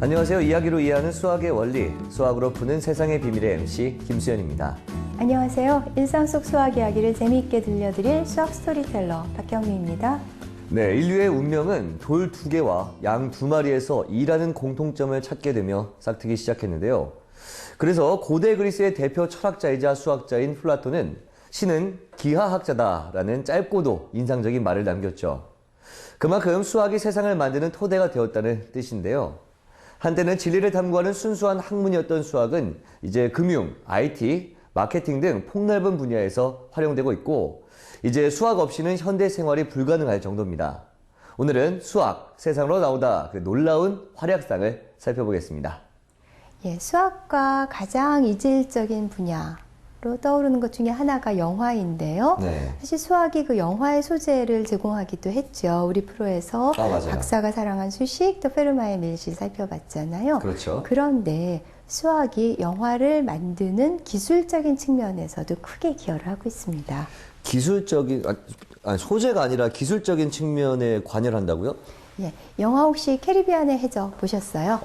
안녕하세요. 이야기로 이해하는 수학의 원리, 수학으로 푸는 세상의 비밀의 MC 김수현입니다. 안녕하세요. 일상 속 수학 이야기를 재미있게 들려드릴 수학 스토리텔러 박경미입니다. 네, 인류의 운명은 돌 2개와 양 2마리에서 이라는 공통점을 찾게 되며 싹트기 시작했는데요. 그래서 고대 그리스의 대표 철학자이자 수학자인 플라톤은 신은 기하학자다라는 짧고도 인상적인 말을 남겼죠. 그만큼 수학이 세상을 만드는 토대가 되었다는 뜻인데요. 한때는 진리를 탐구하는 순수한 학문이었던 수학은 이제 금융, IT, 마케팅 등 폭넓은 분야에서 활용되고 있고 이제 수학 없이는 현대 생활이 불가능할 정도입니다. 오늘은 수학, 세상으로 나오다 그 놀라운 활약상을 살펴보겠습니다. 수학과 가장 이질적인 분야로 떠오르는 것 중에 하나가 영화인데요. 네. 사실 수학이 그 영화의 소재를 제공하기도 했죠. 우리 프로에서 맞아요. 박사가 사랑한 수식, 또 페르마의 밀실 살펴봤잖아요. 그렇죠. 그런데 수학이 영화를 만드는 기술적인 측면에서도 크게 기여를 하고 있습니다. 기술적인, 소재가 아니라 기술적인 측면에 관여를 한다고요? 영화 혹시 캐리비안의 해적 보셨어요?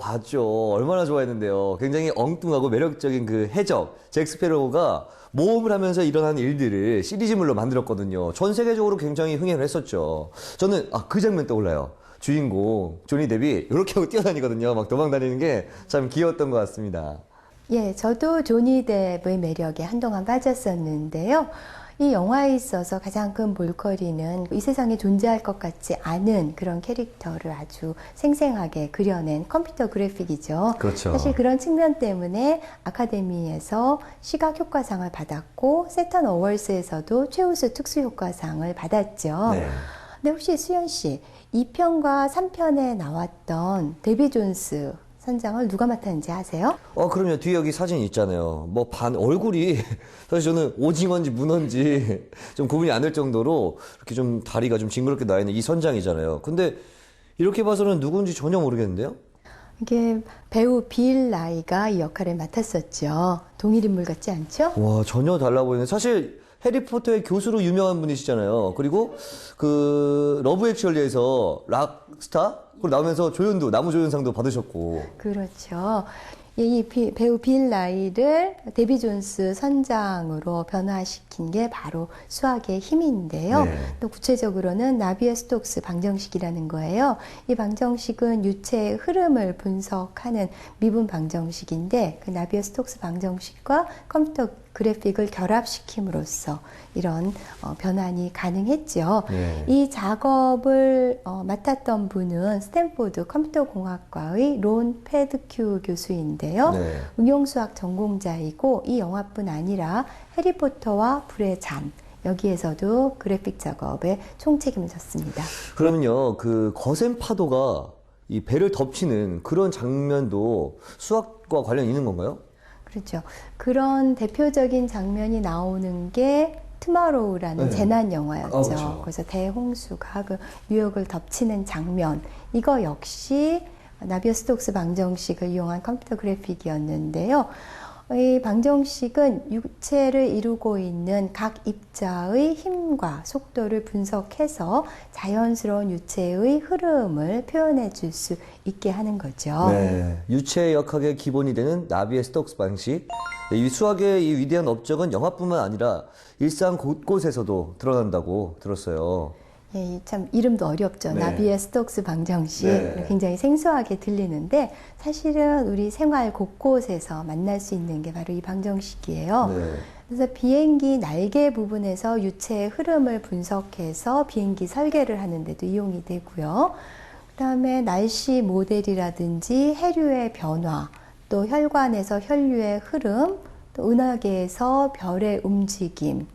봤죠. 얼마나 좋아했는데요. 굉장히 엉뚱하고 매력적인 그 해적, 잭 스페로우가 모험을 하면서 일어난 일들을 시리즈물로 만들었거든요. 전 세계적으로 굉장히 흥행을 했었죠. 저는 그 장면 떠올라요. 주인공 조니 뎁이 이렇게 하고 뛰어다니거든요. 막 도망다니는 게 참 귀여웠던 것 같습니다. 저도 조니 뎁의 매력에 한동안 빠졌었는데요. 이 영화에 있어서 가장 큰 볼거리는 이 세상에 존재할 것 같지 않은 그런 캐릭터를 아주 생생하게 그려낸 컴퓨터 그래픽이죠. 그렇죠. 사실 그런 측면 때문에 아카데미에서 시각효과상을 받았고 세턴 어워즈에서도 최우수 특수효과상을 받았죠. 네. 근데 혹시 수연 씨, 2편과 3편에 나왔던 데비 존스 선장을 누가 맡았는지 아세요? 그럼요. 뒤에 여기 사진 있잖아요. 얼굴이 사실 저는 오징어인지 문어인지 좀 구분이 안 될 정도로 이렇게 좀 다리가 좀 징그럽게 나 있는 이 선장이잖아요. 근데 이렇게 봐서는 누군지 전혀 모르겠는데요? 이게 배우 빌 나이가 이 역할을 맡았었죠. 동일 인물 같지 않죠? 와, 전혀 달라 보이네. 사실 해리포터의 교수로 유명한 분이시잖아요. 그리고 그 러브 액츄얼리에서 락스타 그리고 나오면서 조연도 나무조연상도 받으셨고. 그렇죠. 이 배우 빌 나이를 데비 존스 선장으로 변화시킨 게 바로 수학의 힘인데요. 네. 또 구체적으로는 나비의 스톡스 방정식이라는 거예요. 이 방정식은 유체의 흐름을 분석하는 미분 방정식인데 그 나비의 스톡스 방정식과 컴퓨터 그래픽을 결합시킴으로써 이런 변환이 가능했죠. 네. 이 작업을 맡았던 분은 스탠포드 컴퓨터공학과의 론 패드큐 교수인데요. 네. 응용수학 전공자이고 이 영화뿐 아니라 해리포터와 불의 잔 여기에서도 그래픽 작업에 총책임을 졌습니다. 그러면요, 그 거센 파도가 이 배를 덮치는 그런 장면도 수학과 관련이 있는 건가요? 그렇죠. 그런 대표적인 장면이 나오는 게 투마로우라는 재난 영화였죠. 그렇죠. 그래서 대홍수가 그 뉴욕을 덮치는 장면, 이거 역시 나비어 스톡스 방정식을 이용한 컴퓨터 그래픽이었는데요. 이 방정식은 유체를 이루고 있는 각 입자의 힘과 속도를 분석해서 자연스러운 유체의 흐름을 표현해 줄 수 있게 하는 거죠. 네. 유체 역학의 기본이 되는 나비의 스톡스 방식. 이 수학의 이 위대한 업적은 영화뿐만 아니라 일상 곳곳에서도 드러난다고 들었어요. 참 이름도 어렵죠. 네. 나비의 스톡스 방정식. 네. 굉장히 생소하게 들리는데 사실은 우리 생활 곳곳에서 만날 수 있는 게 바로 이 방정식이에요. 네. 그래서 비행기 날개 부분에서 유체의 흐름을 분석해서 비행기 설계를 하는 데도 이용이 되고요. 그다음에 날씨 모델이라든지 해류의 변화, 또 혈관에서 혈류의 흐름, 또 은하계에서 별의 움직임,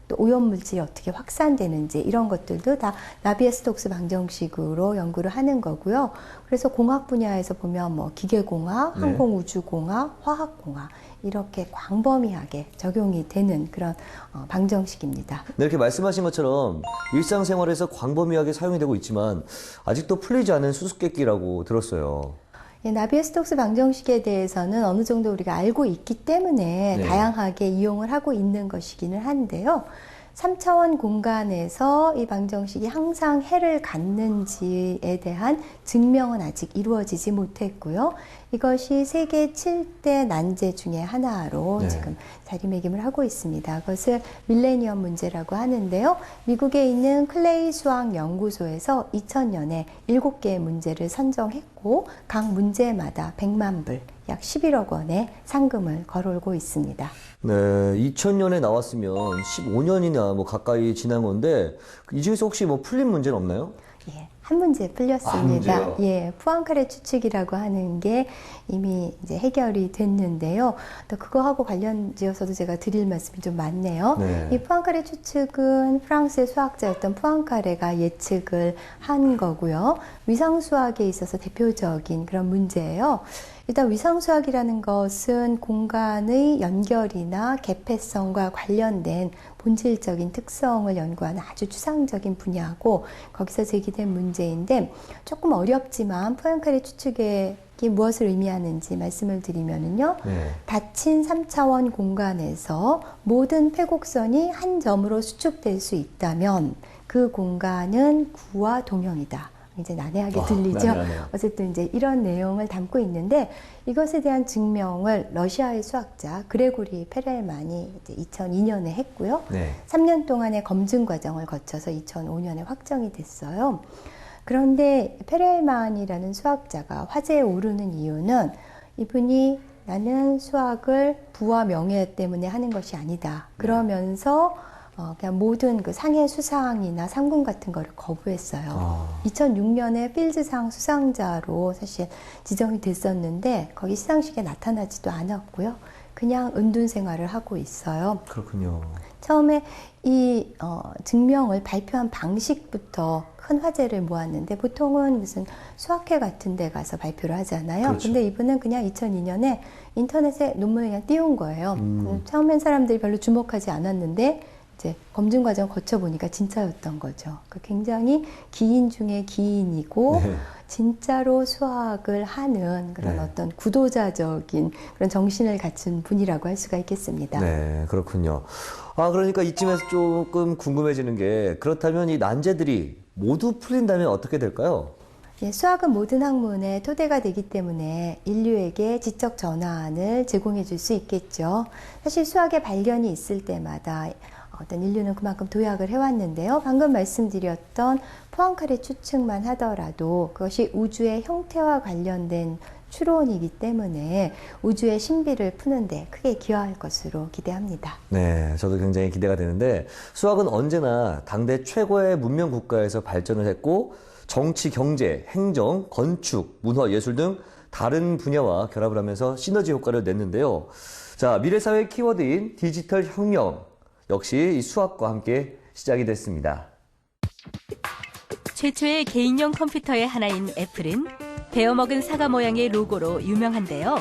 또 오염물질이 어떻게 확산되는지 이런 것들도 다 나비의 스톡스 방정식으로 연구를 하는 거고요. 그래서 공학 분야에서 보면 기계공학, 네. 항공우주공학, 화학공학 이렇게 광범위하게 적용이 되는 그런 방정식입니다. 네, 이렇게 말씀하신 것처럼 일상생활에서 광범위하게 사용이 되고 있지만 아직도 풀리지 않은 수수께끼라고 들었어요. 나비의 스톡스 방정식에 대해서는 어느 정도 우리가 알고 있기 때문에 네. 다양하게 이용을 하고 있는 것이기는 한데요. 3차원 공간에서 이 방정식이 항상 해를 갖는지에 대한 증명은 아직 이루어지지 못했고요. 이것이 세계 7대 난제 중에 하나로 네. 지금 자리매김을 하고 있습니다. 그것을 밀레니엄 문제라고 하는데요. 미국에 있는 클레이 수학 연구소에서 2000년에 7개의 문제를 선정했고 각 문제마다 100만 불, 약 11억 원의 상금을 걸어오고 있습니다. 네, 2000년에 나왔으면 15년이나 뭐 가까이 지난 건데 이 중에서 혹시 뭐 풀린 문제는 없나요? 예, 한 문제 풀렸습니다. 한 문제요? 예, 푸앙카레 추측이라고 하는 게 이미 이제 해결이 됐는데요. 또 그거하고 관련지어서도 제가 드릴 말씀이 좀 많네요. 네. 이 푸앙카레 추측은 프랑스의 수학자였던 푸앙카레가 예측을 한 거고요. 위상 수학에 있어서 대표적인 그런 문제예요. 일단 위상수학이라는 것은 공간의 연결이나 개폐성과 관련된 본질적인 특성을 연구하는 아주 추상적인 분야고 거기서 제기된 문제인데 조금 어렵지만 포앙카레 추측이 무엇을 의미하는지 말씀을 드리면은요. 네. 닫힌 3차원 공간에서 모든 폐곡선이 한 점으로 수축될 수 있다면 그 공간은 구와 동형이다. 이제 난해하게 들리죠. 난해하네요. 어쨌든 이제 이런 내용을 담고 있는데 이것에 대한 증명을 러시아의 수학자 그레고리 페렐만이 이제 2002년에 했고요. 네. 3년 동안의 검증 과정을 거쳐서 2005년에 확정이 됐어요. 그런데 페렐만이라는 수학자가 화제에 오르는 이유는 이분이 나는 수학을 부와 명예 때문에 하는 것이 아니다. 그러면서 그냥 모든 그 상해 수상이나 상금 같은 거를 거부했어요. 2006년에 필즈상 수상자로 사실 지정이 됐었는데 거기 시상식에 나타나지도 않았고요. 그냥 은둔 생활을 하고 있어요. 그렇군요. 처음에 이 증명을 발표한 방식부터 큰 화제를 모았는데 보통은 무슨 수학회 같은 데 가서 발표를 하잖아요. 그렇죠. 근데 이분은 그냥 2002년에 인터넷에 논문을 그냥 띄운 거예요. 처음엔 사람들이 별로 주목하지 않았는데 이제 검증 과정 거쳐보니까 진짜였던 거죠. 굉장히 기인 중에 기인이고 네. 진짜로 수학을 하는 그런 네. 어떤 구도자적인 그런 정신을 갖춘 분이라고 할 수가 있겠습니다. 네, 그렇군요. 그러니까 이쯤에서 조금 궁금해지는 게 그렇다면 이 난제들이 모두 풀린다면 어떻게 될까요? 예, 수학은 모든 학문의 토대가 되기 때문에 인류에게 지적 전환을 제공해 줄 수 있겠죠. 사실 수학의 발견이 있을 때마다 어떤 인류는 그만큼 도약을 해왔는데요. 방금 말씀드렸던 포앙카레 추측만 하더라도 그것이 우주의 형태와 관련된 추론이기 때문에 우주의 신비를 푸는데 크게 기여할 것으로 기대합니다. 네, 저도 굉장히 기대가 되는데 수학은 언제나 당대 최고의 문명 국가에서 발전을 했고 정치, 경제, 행정, 건축, 문화, 예술 등 다른 분야와 결합을 하면서 시너지 효과를 냈는데요. 자, 미래사회의 키워드인 디지털 혁명 역시 이 수학과 함께 시작이 됐습니다. 최초의 개인용 컴퓨터의 하나인 애플은 베어먹은 사과 모양의 로고로 유명한데요.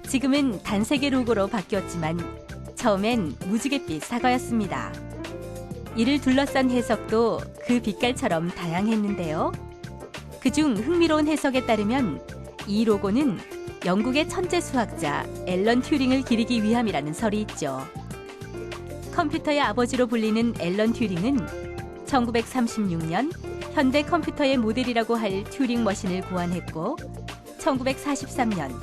지금은 단색의 로고로 바뀌었지만 처음엔 무지갯빛 사과였습니다. 이를 둘러싼 해석도 그 빛깔처럼 다양했는데요. 그중 흥미로운 해석에 따르면 이 로고는 영국의 천재 수학자 앨런 튜링을 기리기 위함이라는 설이 있죠. 컴퓨터의 아버지로 불리는 앨런 튜링은 1936년 현대 컴퓨터의 모델이라고 할 튜링 머신을 고안했고 1943년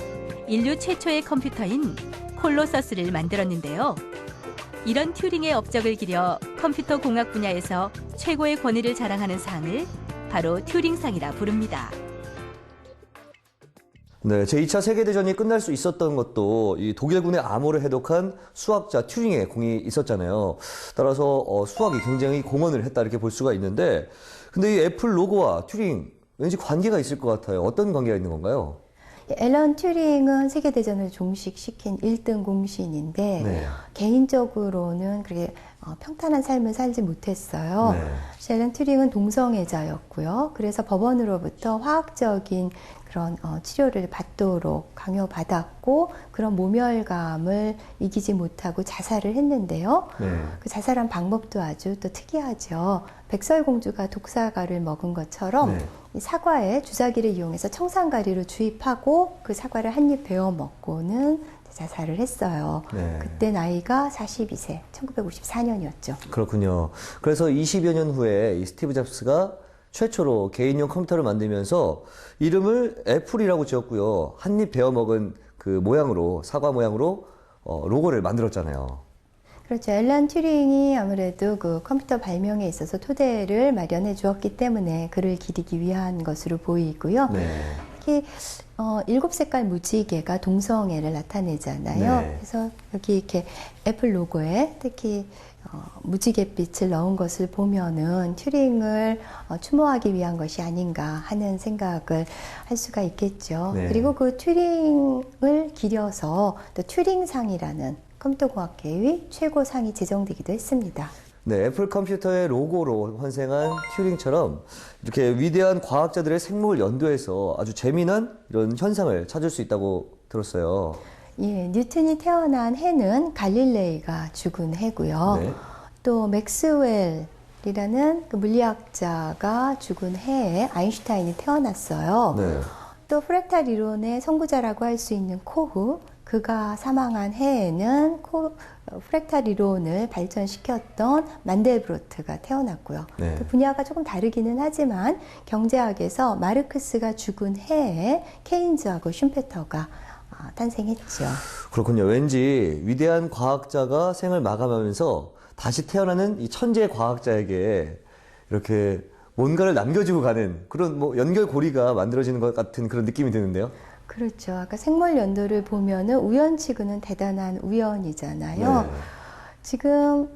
인류 최초의 컴퓨터인 콜로서스를 만들었는데요. 이런 튜링의 업적을 기려 컴퓨터 공학 분야에서 최고의 권위를 자랑하는 상을 바로 튜링상이라 부릅니다. 네, 제2차 세계대전이 끝날 수 있었던 것도 이 독일군의 암호를 해독한 수학자 튜링의 공이 있었잖아요. 따라서 수학이 굉장히 공헌을 했다 이렇게 볼 수가 있는데 근데 이 애플 로고와 튜링 왠지 관계가 있을 것 같아요. 어떤 관계가 있는 건가요? 앨런 튜링은 세계대전을 종식시킨 1등 공신인데 네. 개인적으로는 그렇게 평탄한 삶을 살지 못했어요. 네. 앨런 튜링은 동성애자였고요. 그래서 법원으로부터 화학적인 그런 치료를 받도록 강요받았고 그런 모멸감을 이기지 못하고 자살을 했는데요. 네. 그 자살한 방법도 아주 또 특이하죠. 백설공주가 독사과를 먹은 것처럼 네. 이 사과에 주사기를 이용해서 청산가리를 주입하고 그 사과를 한 입 베어 먹고는 자살을 했어요. 네. 그때 나이가 42세, 1954년이었죠. 그렇군요. 그래서 20여 년 후에 이 스티브 잡스가 최초로 개인용 컴퓨터를 만들면서 이름을 애플이라고 지었고요. 한입 베어먹은 그 모양으로, 사과 모양으로 로고를 만들었잖아요. 그렇죠. 앨런 튜링이 아무래도 그 컴퓨터 발명에 있어서 토대를 마련해 주었기 때문에 그를 기리기 위한 것으로 보이고요. 네. 특히 7색깔 무지개가 동성애를 나타내잖아요. 네. 그래서 여기 이렇게 애플 로고에 특히 무지갯빛을 넣은 것을 보면은 튜링을 추모하기 위한 것이 아닌가 하는 생각을 할 수가 있겠죠. 네. 그리고 그 튜링을 기려서 또 튜링상이라는 컴퓨터공학계의 최고상이 제정되기도 했습니다. 네, 애플 컴퓨터의 로고로 환생한 튜링처럼 이렇게 위대한 과학자들의 생목을 연도해서 아주 재미난 이런 현상을 찾을 수 있다고 들었어요. 예, 뉴턴이 태어난 해는 갈릴레이가 죽은 해고요. 네. 또 맥스웰이라는 그 물리학자가 죽은 해에 아인슈타인이 태어났어요. 네. 또 프랙탈 이론의 선구자라고 할 수 있는 코흐, 그가 사망한 해에는 프랙탈 이론을 발전시켰던 만델브로트가 태어났고요. 네. 또 분야가 조금 다르기는 하지만 경제학에서 마르크스가 죽은 해에 케인즈하고 슌페터가 탄생했죠. 그렇군요. 왠지 위대한 과학자가 생을 마감하면서 다시 태어나는 이 천재 과학자에게 이렇게 뭔가를 남겨주고 가는 그런 뭐 연결고리가 만들어지는 것 같은 그런 느낌이 드는데요. 그렇죠. 아까 생물 연도를 보면은 우연치고는 대단한 우연이잖아요. 네. 지금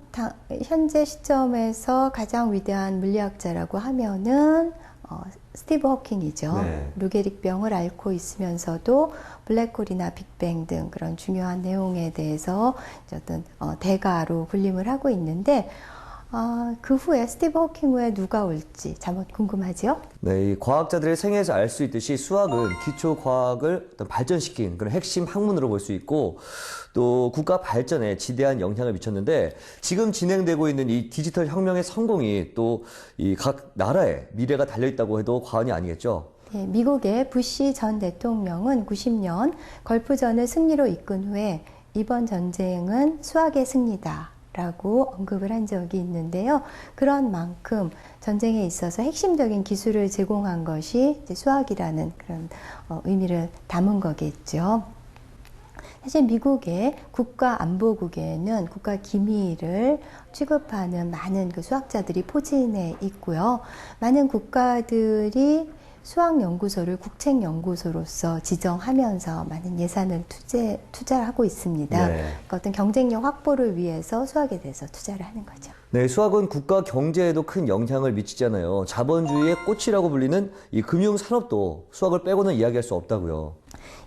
현재 시점에서 가장 위대한 물리학자라고 하면은 스티브 호킹이죠. 네. 루게릭병을 앓고 있으면서도 블랙홀이나 빅뱅 등 그런 중요한 내용에 대해서 어떤 대가로 군림을 하고 있는데 그 후에 스티브 호킹 후에 누가 올지 참 궁금하죠? 네, 이 과학자들의 생애에서 알 수 있듯이 수학은 기초 과학을 어떤 발전시킨 그런 핵심 학문으로 볼 수 있고 또 국가 발전에 지대한 영향을 미쳤는데 지금 진행되고 있는 이 디지털 혁명의 성공이 또 이 각 나라의 미래가 달려 있다고 해도 과언이 아니겠죠. 네, 미국의 부시 전 대통령은 90년 걸프전을 승리로 이끈 후에 이번 전쟁은 수학의 승리다 라고 언급을 한 적이 있는데요. 그런 만큼 전쟁에 있어서 핵심적인 기술을 제공한 것이 이제 수학이라는 그런 의미를 담은 거겠죠. 사실 미국의 국가안보국에는 국가 기밀을 취급하는 많은 그 수학자들이 포진해 있고요. 많은 국가들이 수학연구소를 국책연구소로서 지정하면서 많은 예산을 투자하고 있습니다. 네. 그러니까 어떤 경쟁력 확보를 위해서 수학에 대해서 투자를 하는 거죠. 네, 수학은 국가 경제에도 큰 영향을 미치잖아요. 자본주의의 꽃이라고 불리는 이 금융산업도 수학을 빼고는 이야기할 수 없다고요.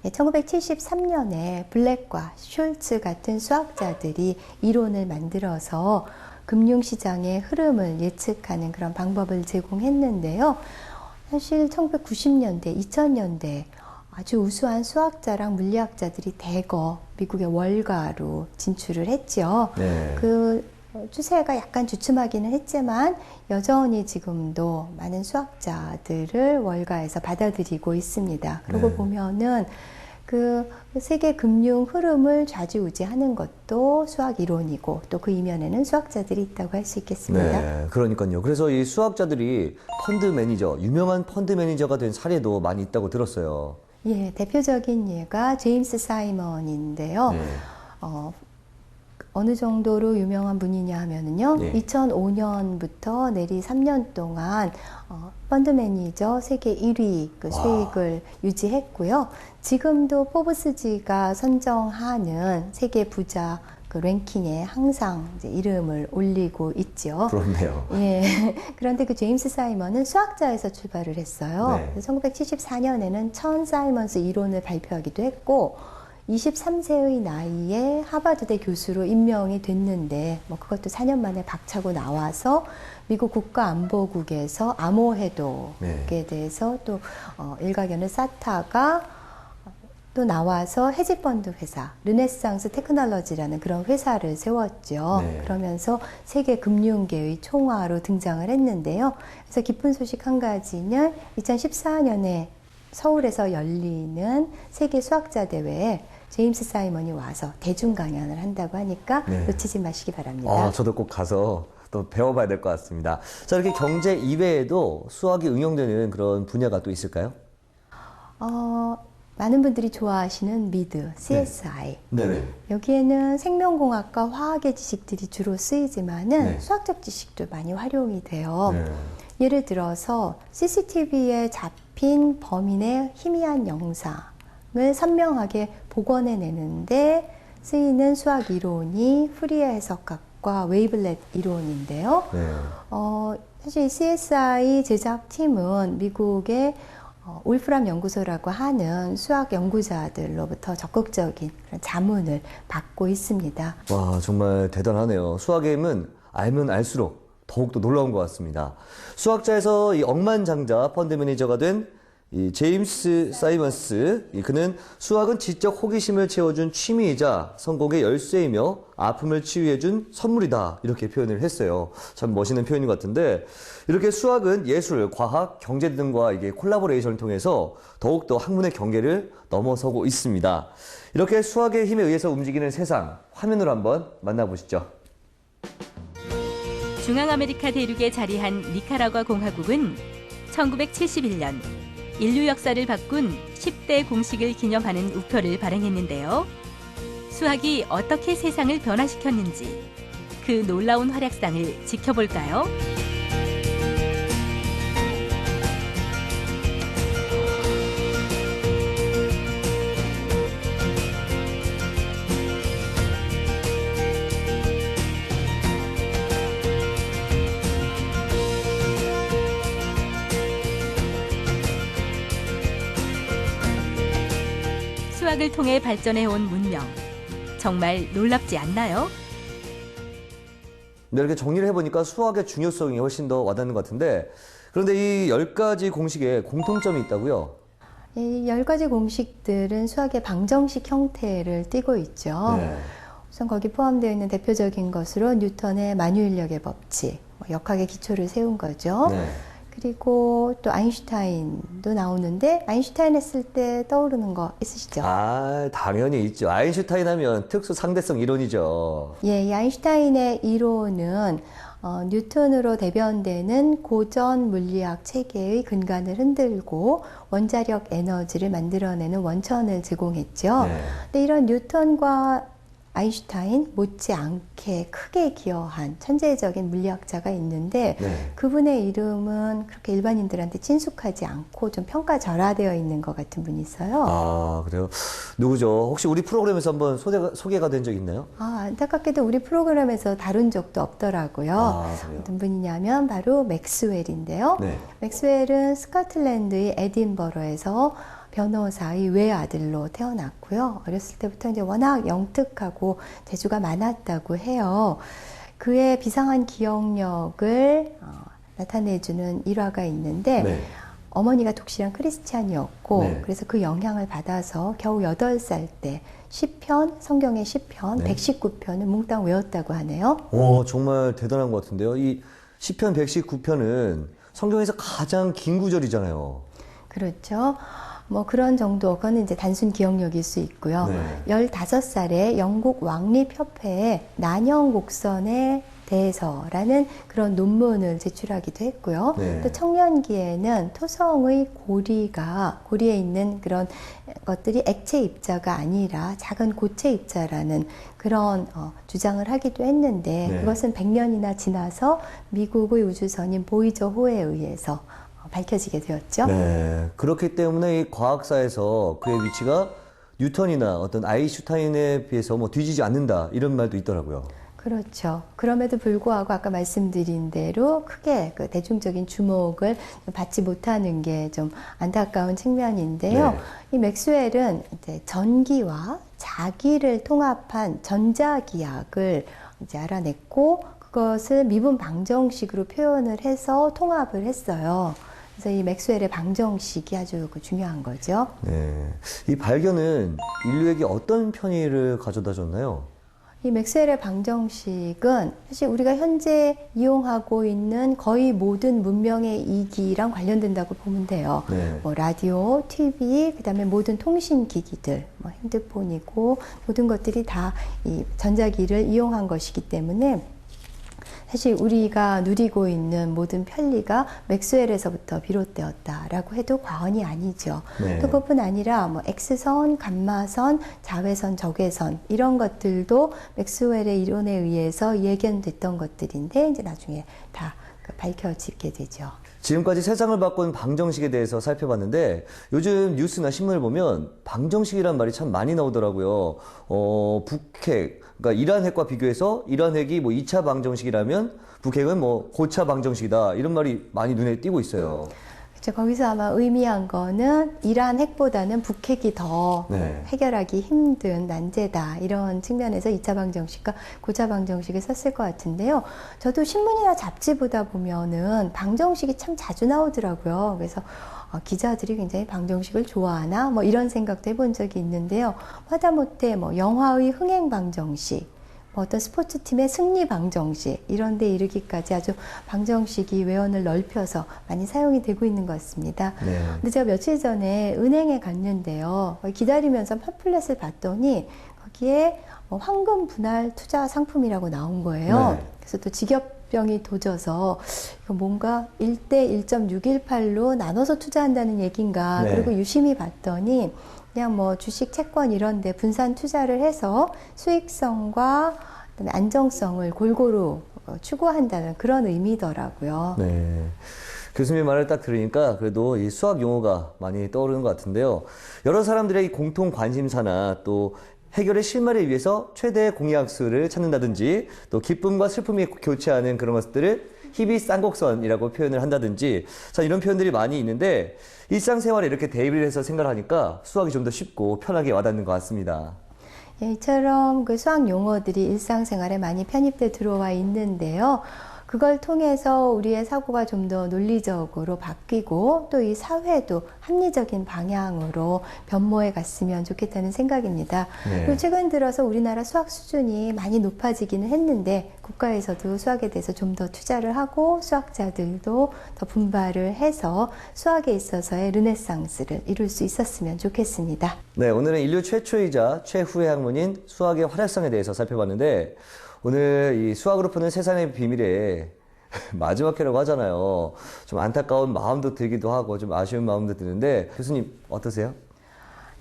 1973년에 블랙과 슐츠 같은 수학자들이 이론을 만들어서 금융시장의 흐름을 예측하는 그런 방법을 제공했는데요. 사실 1990년대, 2000년대 아주 우수한 수학자랑 물리학자들이 대거 미국의 월가로 진출을 했죠. 네. 그 추세가 약간 주춤하기는 했지만 여전히 지금도 많은 수학자들을 월가에서 받아들이고 있습니다. 그러고 네. 보면은 그 세계 금융 흐름을 좌지우지하는 것도 수학 이론이고 또 그 이면에는 수학자들이 있다고 할 수 있겠습니다. 네, 그러니까요. 그래서 이 수학자들이 펀드 매니저, 유명한 펀드 매니저가 된 사례도 많이 있다고 들었어요. 예, 대표적인 예가 제임스 사이먼인데요. 네. 어느 정도로 유명한 분이냐 하면은요, 네. 2005년부터 내리 3년 동안 펀드 매니저 세계 1위 그 수익을 유지했고요. 지금도 포브스지가 선정하는 세계 부자 그 랭킹에 항상 이제 이름을 올리고 있죠. 부럽네요. 예. 그런데 그 제임스 사이먼은 수학자에서 출발을 했어요. 네. 1974년에는 천 사이먼스 이론을 발표하기도 했고, 23세의 나이에 하버드대 교수로 임명이 됐는데, 뭐 그것도 4년 만에 박차고 나와서 미국 국가안보국에서 암호해독에 네. 대해서 또 일가견을 쌓다가 또 나와서 헤지펀드 회사, 르네상스 테크놀로지라는 그런 회사를 세웠죠. 네. 그러면서 세계 금융계의 총화로 등장을 했는데요. 그래서 기쁜 소식 한 가지는 2014년에 서울에서 열리는 세계 수학자 대회에 제임스 사이먼이 와서 대중 강연을 한다고 하니까 네. 놓치지 마시기 바랍니다. 저도 꼭 가서 또 배워봐야 될 것 같습니다. 자, 이렇게 경제 이외에도 수학이 응용되는 그런 분야가 또 있을까요? 많은 분들이 좋아하시는 미드, CSI. 네네. 여기에는 생명공학과 화학의 지식들이 주로 쓰이지만은 네. 수학적 지식도 많이 활용이 돼요. 네. 예를 들어서 CCTV에 잡힌 범인의 희미한 영상을 선명하게 복원해내는데 쓰이는 수학 이론이 푸리에 해석학과 웨이블렛 이론인데요. 네. 사실 이 CSI 제작팀은 미국의 울프람 연구소라고 하는 수학 연구자들로부터 적극적인 그런 자문을 받고 있습니다. 와, 정말 대단하네요. 수학의 힘은 알면 알수록 더욱더 놀라운 것 같습니다. 수학자에서 이 억만장자 펀드 매니저가 된 이 제임스 사이먼스, 그는 수학은 지적 호기심을 채워준 취미이자 성공의 열쇠이며 아픔을 치유해준 선물이다, 이렇게 표현을 했어요. 참 멋있는 표현인 것 같은데, 이렇게 수학은 예술, 과학, 경제 등과 이게 콜라보레이션을 통해서 더욱더 학문의 경계를 넘어서고 있습니다. 이렇게 수학의 힘에 의해서 움직이는 세상, 화면으로 한번 만나보시죠. 중앙아메리카 대륙에 자리한 니카라과 공화국은 1971년 인류 역사를 바꾼 10대 공식을 기념하는 우표를 발행했는데요. 수학이 어떻게 세상을 변화시켰는지 그 놀라운 활약상을 지켜볼까요? 수학을 통해 발전해온 문명. 정말 놀랍지 않나요? 네, 이렇게 정리를 해보니까 수학의 중요성이 훨씬 더 와닿는 것 같은데, 그런데 이 10가지 공식에 공통점이 있다고요? 이 10가지 공식들은 수학의 방정식 형태를 띠고 있죠. 네. 우선 거기 포함되어 있는 대표적인 것으로 뉴턴의 만유인력의 법칙, 역학의 기초를 세운 거죠. 네. 그리고 또 아인슈타인도 나오는데 아인슈타인 했을 때 떠오르는 거 있으시죠? 당연히 있죠. 아인슈타인 하면 특수 상대성 이론이죠. 예, 이 아인슈타인의 이론은 뉴턴으로 대변되는 고전 물리학 체계의 근간을 흔들고 원자력 에너지를 만들어내는 원천을 제공했죠. 네. 근데 이런 뉴턴과 아인슈타인 못지않게 크게 기여한 천재적인 물리학자가 있는데 네. 그분의 이름은 그렇게 일반인들한테 친숙하지 않고 좀 평가절하되어 있는 것 같은 분이 있어요. 그래요? 누구죠? 혹시 우리 프로그램에서 한번 소개가 된 적 있나요? 안타깝게도 우리 프로그램에서 다룬 적도 없더라고요. 그래요? 어떤 분이냐면 바로 맥스웰인데요. 네. 맥스웰은 스코틀랜드의 에딘버러에서 변호사의 외아들로 태어났고요. 어렸을 때부터 이제 워낙 영특하고 재주가 많았다고 해요. 그의 비상한 기억력을 나타내주는 일화가 있는데 네. 어머니가 독실한 크리스찬이었고 네. 그래서 그 영향을 받아서 겨우 8살 때 시편, 성경의 시편 네. 119편을 몽땅 외웠다고 하네요. 정말 대단한 것 같은데요. 이 시편 119편은 성경에서 가장 긴 구절이잖아요. 그렇죠. 뭐 그런 정도, 그거는 이제 단순 기억력일 수 있고요. 네. 15살에 영국 왕립협회에 난영곡선에 대해서라는 그런 논문을 제출하기도 했고요. 네. 또 청년기에는 토성의 고리에 있는 그런 것들이 액체 입자가 아니라 작은 고체 입자라는 그런 주장을 하기도 했는데 네. 그것은 100년이나 지나서 미국의 우주선인 보이저 호에 의해서 밝혀지게 되었죠. 네. 그렇기 때문에 이 과학사에서 그의 위치가 뉴턴이나 어떤 아인슈타인에 비해서 뒤지지 않는다, 이런 말도 있더라고요. 그렇죠. 그럼에도 불구하고 아까 말씀드린 대로 크게 그 대중적인 주목을 받지 못하는 게 좀 안타까운 측면인데요. 네. 이 맥스웰은 이제 전기와 자기를 통합한 전자기학을 이제 알아냈고 그것을 미분 방정식으로 표현을 해서 통합을 했어요. 그래서 이 맥스웰의 방정식이 아주 중요한 거죠. 네. 이 발견은 인류에게 어떤 편의를 가져다 줬나요? 이 맥스웰의 방정식은 사실 우리가 현재 이용하고 있는 거의 모든 문명의 이기랑 관련된다고 보면 돼요. 네. 뭐 라디오, TV, 그다음에 모든 통신기기들, 뭐 핸드폰이고 모든 것들이 다 이 전자기를 이용한 것이기 때문에 사실 우리가 누리고 있는 모든 편리가 맥스웰에서부터 비롯되었다라고 해도 과언이 아니죠. 네. 또 그것뿐 아니라 뭐 X선, 감마선, 자외선, 적외선 이런 것들도 맥스웰의 이론에 의해서 예견됐던 것들인데 이제 나중에 다 밝혀지게 되죠. 지금까지 세상을 바꾼 방정식에 대해서 살펴봤는데 요즘 뉴스나 신문을 보면 방정식이란 말이 참 많이 나오더라고요. 북핵, 그러니까 이란 핵과 비교해서 이란 핵이 뭐 2차 방정식이라면 북핵은 뭐 고차 방정식이다 이런 말이 많이 눈에 띄고 있어요. 그렇죠. 거기서 아마 의미한 거는 이란 핵보다는 북핵이 더 네. 해결하기 힘든 난제다 이런 측면에서 2차 방정식과 고차 방정식을 썼을 것 같은데요. 저도 신문이나 잡지 보다 보면은 방정식이 참 자주 나오더라고요. 그래서 기자들이 굉장히 방정식을 좋아하나 뭐 이런 생각도 해본 적이 있는데요. 하다못해 뭐 영화의 흥행 방정식, 뭐 어떤 스포츠팀의 승리 방정식 이런 데 이르기까지 아주 방정식이 외연을 넓혀서 많이 사용이 되고 있는 것 같습니다. 네. 근데 제가 며칠 전에 은행에 갔는데요. 기다리면서 팜플렛을 봤더니 거기에 황금 분할 투자 상품이라고 나온 거예요. 네. 그래서 또 직업병이 도져서 이거 뭔가 1대 1.618로 나눠서 투자한다는 얘기인가. 네. 그리고 유심히 봤더니 그냥 뭐 주식, 채권 이런 데 분산 투자를 해서 수익성과 그다음에 안정성을 골고루 추구한다는 그런 의미더라고요. 네. 교수님 말을 딱 들으니까 그래도 이 수학 용어가 많이 떠오르는 것 같은데요. 여러 사람들의 공통 관심사나 또 해결의 실마리를 위해서 최대의 공약수를 찾는다든지 또 기쁨과 슬픔이 교차하는 그런 것들을 희비 쌍곡선이라고 표현을 한다든지 자 이런 표현들이 많이 있는데 일상생활에 이렇게 대입을 해서 생각을 하니까 수학이 좀 더 쉽고 편하게 와닿는 것 같습니다. 예, 이처럼 그 수학 용어들이 일상생활에 많이 편입돼 들어와 있는데요. 그걸 통해서 우리의 사고가 좀 더 논리적으로 바뀌고 또 이 사회도 합리적인 방향으로 변모해 갔으면 좋겠다는 생각입니다. 네. 그리고 최근 들어서 우리나라 수학 수준이 많이 높아지기는 했는데 국가에서도 수학에 대해서 좀 더 투자를 하고 수학자들도 더 분발을 해서 수학에 있어서의 르네상스를 이룰 수 있었으면 좋겠습니다. 네, 오늘은 인류 최초이자 최후의 학문인 수학의 활약상에 대해서 살펴봤는데 오늘 이 수학으로 푸는 세상의 비밀에 마지막 회라고 하잖아요. 좀 안타까운 마음도 들기도 하고 좀 아쉬운 마음도 드는데 교수님 어떠세요?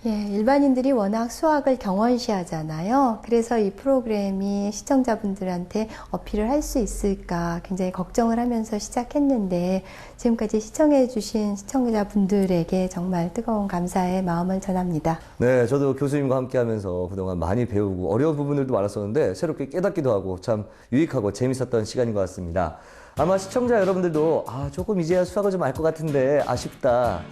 예, 일반인들이 워낙 수학을 경원시하잖아요. 그래서 이 프로그램이 시청자분들한테 어필을 할 수 있을까 굉장히 걱정을 하면서 시작했는데 지금까지 시청해주신 시청자분들에게 정말 뜨거운 감사의 마음을 전합니다. 네, 저도 교수님과 함께 하면서 그동안 많이 배우고 어려운 부분들도 많았었는데 새롭게 깨닫기도 하고 참 유익하고 재밌었던 시간인 것 같습니다. 아마 시청자 여러분들도 조금 이제야 수학을 좀 알 것 같은데 아쉽다,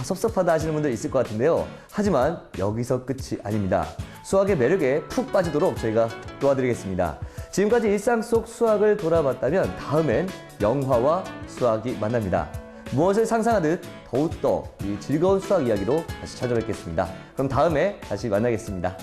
섭섭하다 하시는 분들 있을 것 같은데요. 하지만 여기서 끝이 아닙니다. 수학의 매력에 푹 빠지도록 저희가 도와드리겠습니다. 지금까지 일상 속 수학을 돌아봤다면 다음엔 영화와 수학이 만납니다. 무엇을 상상하듯 더욱더 이 즐거운 수학 이야기로 다시 찾아뵙겠습니다. 그럼 다음에 다시 만나겠습니다.